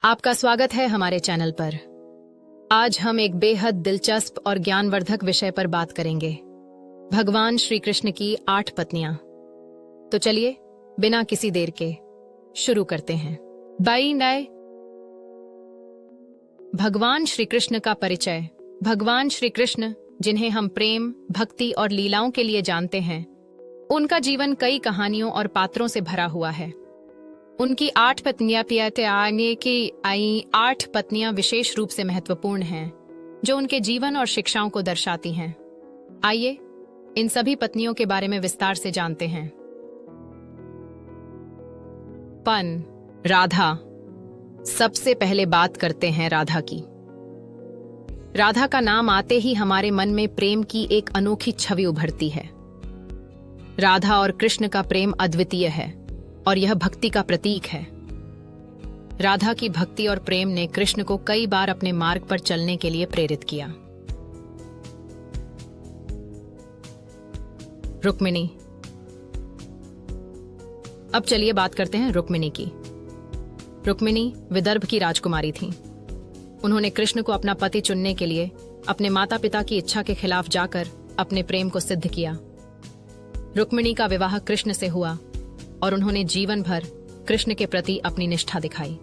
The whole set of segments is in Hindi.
आपका स्वागत है हमारे चैनल पर। आज हम एक बेहद दिलचस्प और ज्ञानवर्धक विषय पर बात करेंगे, भगवान श्री कृष्ण की 8 पत्नियां। तो चलिए बिना किसी देर के शुरू करते हैं। बाई नय भगवान श्री कृष्ण का परिचय। भगवान श्री कृष्ण, जिन्हें हम प्रेम, भक्ति और लीलाओं के लिए जानते हैं, उनका जीवन कई कहानियों और पात्रों से भरा हुआ है। उनकी 8 पत्नियां आने की 8 पत्नियां विशेष रूप से महत्वपूर्ण हैं, जो उनके जीवन और शिक्षाओं को दर्शाती हैं। आइए इन सभी पत्नियों के बारे में विस्तार से जानते हैं। राधा। सबसे पहले बात करते हैं राधा की। राधा का नाम आते ही हमारे मन में प्रेम की एक अनोखी छवि उभरती है। राधा और कृष्ण का प्रेम अद्वितीय है और यह भक्ति का प्रतीक है। राधा की भक्ति और प्रेम ने कृष्ण को कई बार अपने मार्ग पर चलने के लिए प्रेरित किया। रुक्मिणी। अब चलिए बात करते हैं रुक्मिणी की। रुक्मिणी विदर्भ की राजकुमारी थीं। उन्होंने कृष्ण को अपना पति चुनने के लिए अपने माता पिता की इच्छा के खिलाफ जाकर अपने प्रेम को सिद्ध किया। रुक्मिणी का विवाह कृष्ण से हुआ और उन्होंने जीवन भर कृष्ण के प्रति अपनी निष्ठा दिखाई।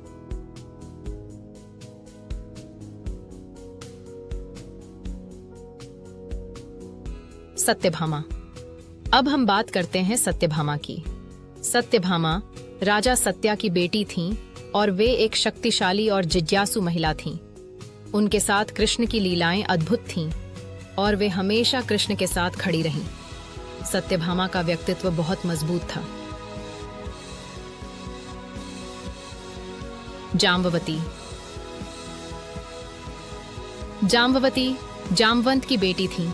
सत्यभामा। अब हम बात करते हैं सत्यभामा की। सत्यभामा राजा सत्या की बेटी थीं और वे एक शक्तिशाली और जिज्ञासु महिला थीं। उनके साथ कृष्ण की लीलाएं अद्भुत थीं और वे हमेशा कृष्ण के साथ खड़ी रहीं। सत्यभामा का व्यक्तित्व बहुत मजबूत था। जाम्बवती। जाम्बवती जामवंत की बेटी थीं।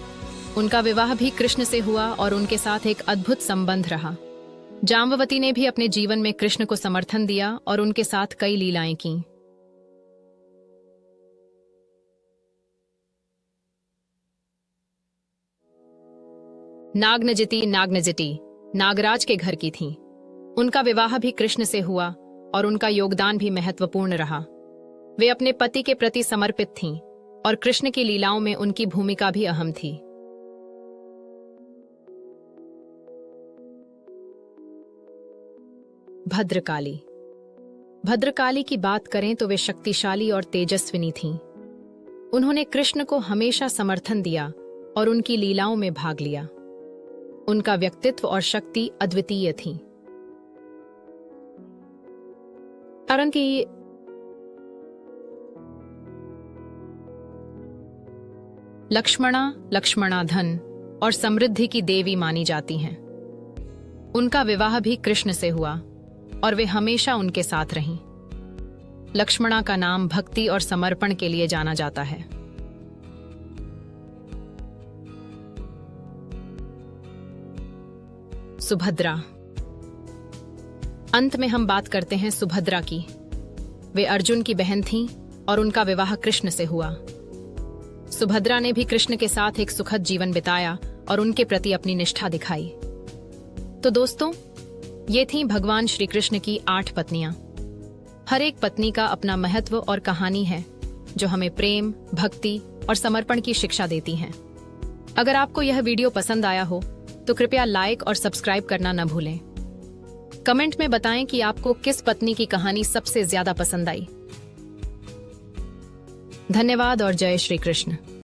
उनका विवाह भी कृष्ण से हुआ और उनके साथ एक अद्भुत संबंध रहा। जाम्बवती ने भी अपने जीवन में कृष्ण को समर्थन दिया और उनके साथ कई लीलाएं की। नागनजिती। नागनजिती नागराज के घर की थीं। उनका विवाह भी कृष्ण से हुआ और उनका योगदान भी महत्वपूर्ण रहा। वे अपने पति के प्रति समर्पित थीं और कृष्ण की लीलाओं में उनकी भूमिका भी अहम थी। भद्रकाली। भद्रकाली की बात करें तो वे शक्तिशाली और तेजस्विनी थीं। उन्होंने कृष्ण को हमेशा समर्थन दिया और उनकी लीलाओं में भाग लिया। उनका व्यक्तित्व और शक्ति अद्वितीय थी। कारण कि लक्ष्मणा धन और समृद्धि की देवी मानी जाती हैं। उनका विवाह भी कृष्ण से हुआ और वे हमेशा उनके साथ रहीं। लक्ष्मणा का नाम भक्ति और समर्पण के लिए जाना जाता है। सुभद्रा। अंत में हम बात करते हैं सुभद्रा की। वे अर्जुन की बहन थीं और उनका विवाह कृष्ण से हुआ। सुभद्रा ने भी कृष्ण के साथ एक सुखद जीवन बिताया और उनके प्रति अपनी निष्ठा दिखाई। तो दोस्तों, ये थीं भगवान श्री कृष्ण की 8 पत्नियां। हर एक पत्नी का अपना महत्व और कहानी है, जो हमें प्रेम, भक्ति और समर्पण की शिक्षा देती हैं। अगर आपको यह वीडियो पसंद आया हो तो कृपया लाइक और सब्सक्राइब करना न भूलें। कमेंट में बताएं कि आपको किस पत्नी की कहानी सबसे ज्यादा पसंद आई। धन्यवाद और जय श्री कृष्ण।